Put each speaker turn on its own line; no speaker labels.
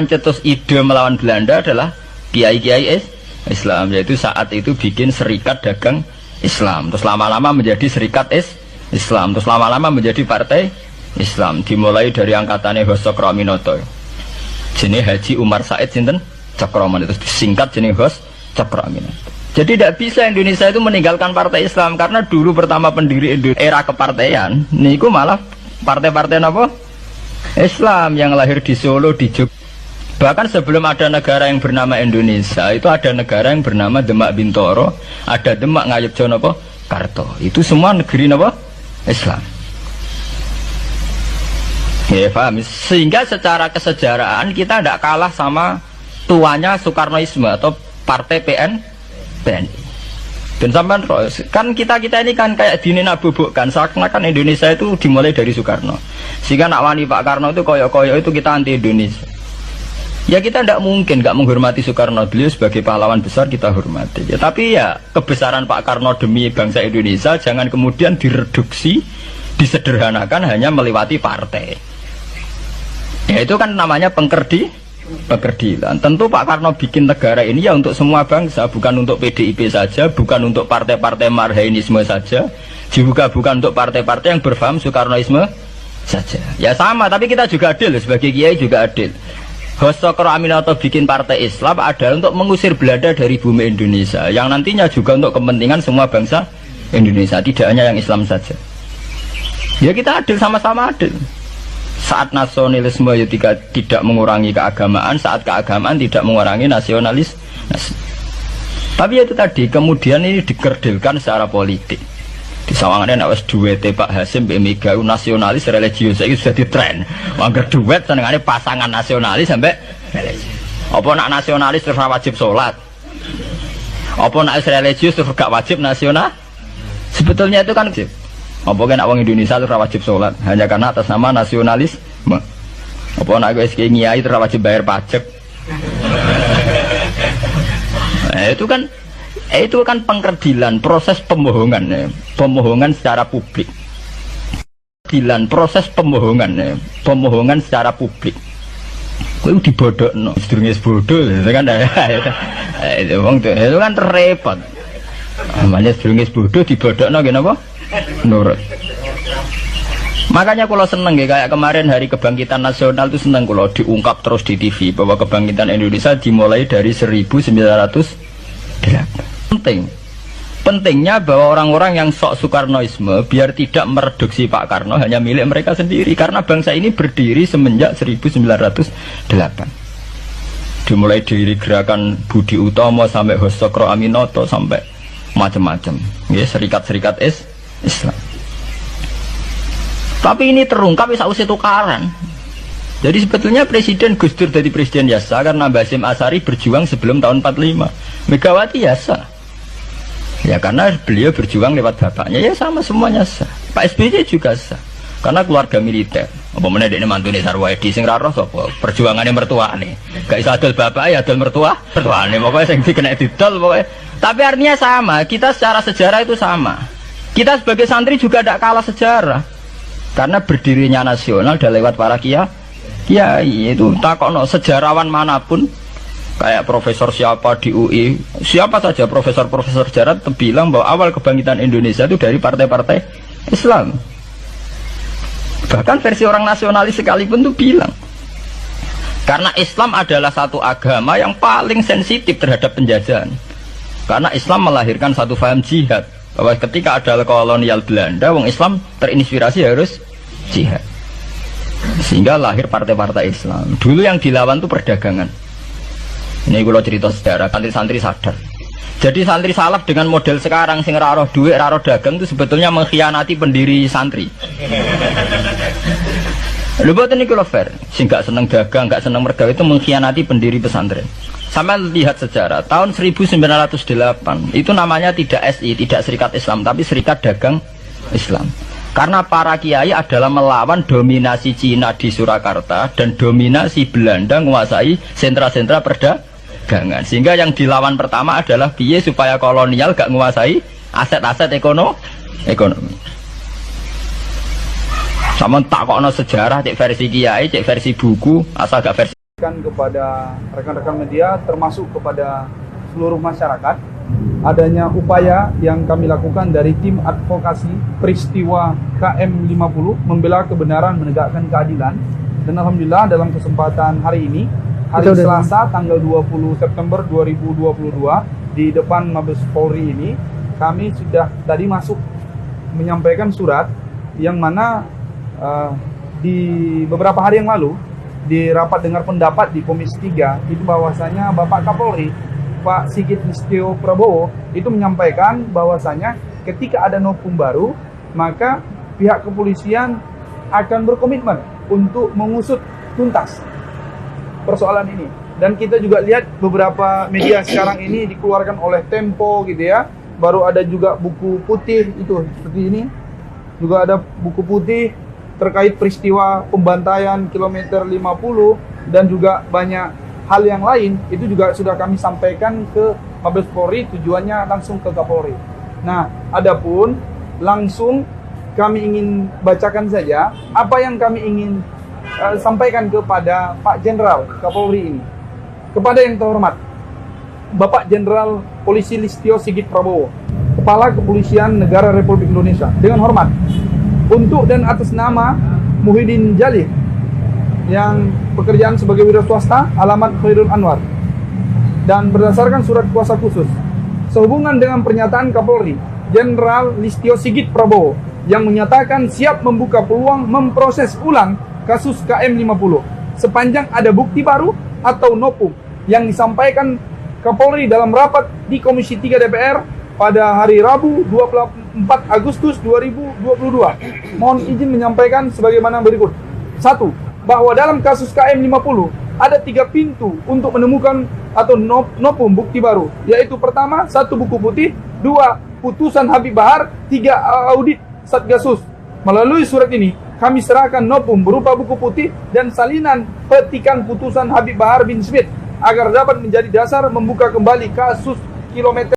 Cetus ide melawan Belanda adalah kiai-kiai Islam, yaitu saat itu bikin serikat dagang Islam, terus lama-lama menjadi serikat Islam, terus lama-lama menjadi partai Islam. Dimulai dari angkatannya Hos Cokroaminoto, jenis Haji Umar Said sinten Cokroaminoto, itu disingkat jenis Hos Cokroaminoto. Jadi tidak bisa Indonesia itu meninggalkan partai Islam, karena dulu pertama pendiri era kepartaian niku malah partai-partai apa? Islam yang lahir di Solo, di Jogja. Bahkan sebelum ada negara yang bernama Indonesia, itu ada negara yang bernama Demak Bintoro, ada Demak Ngayogyakarta apa? Karto. Itu semua negeri apa? Islam. Ya paham. Sehingga secara kesejarahan kita tidak kalah sama tuanya Soekarnoisme atau Partai PNI. Dan sampai kan kita ini kan kayak dinabubukkan, seakan-akan Indonesia itu dimulai dari Soekarno. Sehingga nak wani Pak Karno itu koyok-koyok itu kita anti Indonesia. Ya kita tidak mungkin nggak menghormati Soekarno, beliau sebagai pahlawan besar kita hormati. Ya, tapi ya kebesaran Pak Karno demi bangsa Indonesia jangan kemudian direduksi, disederhanakan hanya melewati partai. Ya itu kan namanya pengkerdilan. Tentu Pak Karno bikin negara ini ya untuk semua bangsa, bukan untuk PDIP saja, bukan untuk partai-partai marhainisme saja, juga bukan untuk partai-partai yang berfaham Soekarnoisme saja. Ya sama, tapi kita juga adil sebagai kiai juga adil. Hos Cokroaminoto bikin partai Islam adalah untuk mengusir Belanda dari bumi Indonesia, yang nantinya juga untuk kepentingan semua bangsa Indonesia, tidak hanya yang Islam saja. Ya kita adil, sama-sama adil. Saat nasionalisme ya tidak mengurangi keagamaan, saat keagamaan tidak mengurangi nasionalis. Tapi itu tadi kemudian ini dikerdilkan secara politik. Di sawangannya nak wis duwete Pak Hasim Mbak Mega nasionalis religius itu sudah ditren. Mangger duet senengane pasangan nasionalis sampai religius. Apa nak nasionalis terus wajib sholat? Apa nak religius terus gak wajib nasional? Sebetulnya itu kan apa kan orang Indonesia terus wajib sholat hanya karena atas nama nasionalisme. Apa nak wis kiai terus wajib bayar pajak? Itu kan pengkerdilan, proses pembohongan ya. Pembohongan secara publik. Proses pembohongan secara publik. Kowe dibodokno, sedurunge bodoh itu kan itu kan repot. Namanya sedurunge bodoh dibodokno ngene apa? Nurut. Makanya kalau seneng ya, kayak kemarin Hari Kebangkitan Nasional itu seneng kalau diungkap terus di TV bahwa kebangkitan Indonesia dimulai dari 1908. Pentingnya bahwa orang-orang yang sok Soekarnoisme biar tidak mereduksi Pak Karno hanya milik mereka sendiri, karena bangsa ini berdiri semenjak 1908. Dimulai dari gerakan Budi Utomo sampai Hos Cokroaminoto sampai macam-macam, ya serikat-serikat Islam. Tapi ini terungkap sausé tukaran. Jadi sebetulnya Presiden Gus Dur jadi presiden biasa karena Basim Asari berjuang sebelum tahun 45. Megawati biasa. Ya karena beliau berjuang lewat bapaknya, ya sama semuanya sah. Pak SBY juga sah, karena keluarga militer. Apa mana ini mantune Sarwaedi sing raro sapa? Perjuangannya mertuane. Gak iso adol bapak ya adol mertuane. Pokoknya sing dikena didol pokoknya. Tapi artinya sama, kita secara sejarah itu sama. Kita sebagai santri juga tidak kalah sejarah. Karena berdirinya nasional sudah lewat para kiai itu takokno sejarawan manapun. Kayak profesor siapa di UI, siapa saja profesor-profesor sejarah bilang bahwa awal kebangkitan Indonesia itu dari partai-partai Islam. Bahkan versi orang nasionalis sekalipun tuh bilang, karena Islam adalah satu agama yang paling sensitif terhadap penjajahan. Karena Islam melahirkan satu faham jihad, bahwa ketika ada kolonial Belanda, wong Islam terinspirasi harus jihad. Sehingga lahir partai-partai Islam. Dulu yang dilawan tuh perdagangan. Ini kalau cerita sejarah, santri-santri sadar. Jadi santri salaf dengan model sekarang sing raro duit, raro dagang itu sebetulnya mengkhianati pendiri santri. Lho boten niku lho fair. Sing gak seneng dagang, gak seneng mergawe itu mengkhianati pendiri pesantren. Sama lihat sejarah, tahun 1908 itu namanya tidak SI, tidak Serikat Islam, tapi Serikat Dagang Islam. Karena para kiai adalah melawan dominasi Cina di Surakarta dan dominasi Belanda menguasai sentra-sentra perdagangan. Sehingga yang dilawan pertama adalah piye supaya kolonial gak menguasai aset-aset ekonomi. Sama takokno sejarah, cek versi kiai, cek versi buku, asal gak versi
Kepada rekan-rekan media termasuk kepada seluruh masyarakat adanya upaya yang kami lakukan dari tim advokasi peristiwa KM50 membela kebenaran menegakkan keadilan, dan alhamdulillah dalam kesempatan hari ini hari Selasa tanggal 20 September 2022 di depan Mabes Polri ini kami sudah tadi masuk menyampaikan surat yang mana di beberapa hari yang lalu di rapat dengar pendapat di Komisi 3 itu bahwasanya Bapak Kapolri Pak Sigit Listio Prabowo itu menyampaikan bahwasanya ketika ada novum baru maka pihak kepolisian akan berkomitmen untuk mengusut tuntas persoalan ini. Dan kita juga lihat beberapa media sekarang ini dikeluarkan oleh Tempo gitu ya, baru ada juga buku putih itu seperti ini, juga ada buku putih terkait peristiwa pembantaian kilometer 50 dan juga banyak hal yang lain itu juga sudah kami sampaikan ke Mabes Polri, tujuannya langsung ke Kapolri. Nah, adapun langsung kami ingin bacakan saja apa yang kami ingin sampaikan kepada Pak Jenderal Kapolri ini. Kepada yang terhormat Bapak Jenderal Polisi Listio Sigit Prabowo, Kepala Kepolisian Negara Republik Indonesia, dengan hormat untuk dan atas nama Muhyiddin Jalil yang pekerjaan sebagai wira swasta, alamat Khairul Anwar, dan berdasarkan surat kuasa khusus sehubungan dengan pernyataan Kapolri Jenderal Listio Sigit Prabowo yang menyatakan siap membuka peluang memproses ulang kasus KM50 sepanjang ada bukti baru atau novum yang disampaikan Kapolri dalam rapat di Komisi 3 DPR pada hari Rabu 24 Agustus 2022. Mohon izin menyampaikan sebagaimana berikut. 1. Bahwa dalam kasus KM50 ada 3 pintu untuk menemukan atau novum bukti baru, yaitu pertama, 1 buku putih, 2 putusan Habib Bahar, 3 audit Satgasus. Melalui surat ini kami serahkan novum berupa buku putih dan salinan petikan putusan Habib Bahar bin Smith agar dapat menjadi dasar membuka kembali kasus kilometer